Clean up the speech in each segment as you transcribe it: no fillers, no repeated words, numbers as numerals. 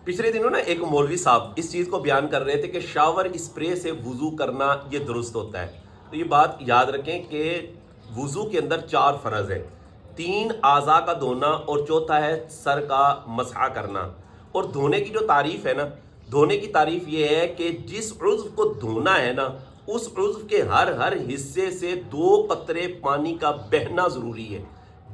पिछले दिनों ना एक मौलवी साहब इस चीज़ को बयान कर रहे थे कि शावर स्प्रे से वुज़ू करना ये दुरुस्त होता है। तो ये बात याद रखें कि वुज़ू के अंदर 4 फ़र्ज़ है, 3 आज़ा का धोना और चौथा है सर का मसहा करना। और धोने की जो तारीफ़ है ना, धोने की तारीफ़ ये है कि जिस उज़्व को धोना है ना, उस उज़्व के हर हिस्से से 2 कतरे पानी का बहना ज़रूरी है।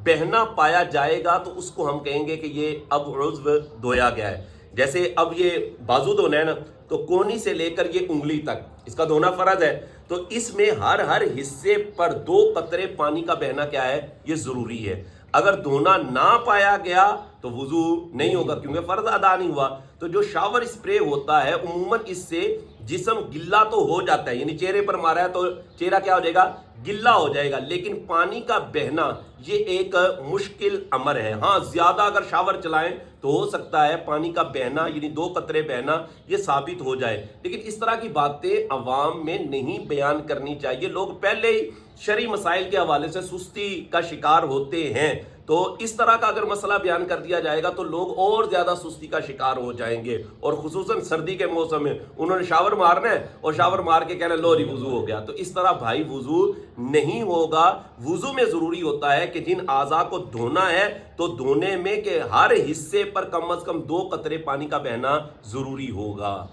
बहना पाया जाएगा तो उसको हम कहेंगे कि ये अब उज़्व धोया गया है। जैसे अब ये बाजू धोना है ना, तो कोहनी से लेकर ये उंगली तक इसका धोना फर्ज है। तो इसमें हर हिस्से पर 2 कतरे पानी का बहना क्या है, ये जरूरी है। अगर धोना ना पाया गया तो वुजू नहीं होगा, क्योंकि फर्ज अदा नहीं हुआ। तो जो शावर स्प्रे होता है उमूमन इससे जिस्म गिल्ला तो हो जाता है, यानी चेहरे पर मारा है तो चेहरा क्या हो जाएगा, गिल्ला हो जाएगा, लेकिन पानी का बहना ये एक मुश्किल अमर है। हाँ, ज्यादा अगर शावर चलाएं तो हो सकता है पानी का बहना यानी 2 कतरे बहना ये साबित हो जाए, लेकिन इस तरह की बातें अवाम में नहीं बयान करनी चाहिए। लोग पहले ही शरई मसाइल के हवाले से सुस्ती का शिकार होते हैं, तो इस तरह का अगर मसला बयान कर दिया जाएगा तो लोग और ज्यादा सुस्ती का शिकार हो जाएंगे। और खुसूसन सर्दी के मौसम में उन्होंने शावर मारना है और शावर मार के कहना लो जी वुजू हो गया, तो इस तरह भाई वुजू नहीं होगा। वुजू में जरूरी होता है कि जिन आज़ा को धोना है तो धोने में के हर हिस्से पर कम से कम 2 कतरे पानी का बहना जरूरी होगा।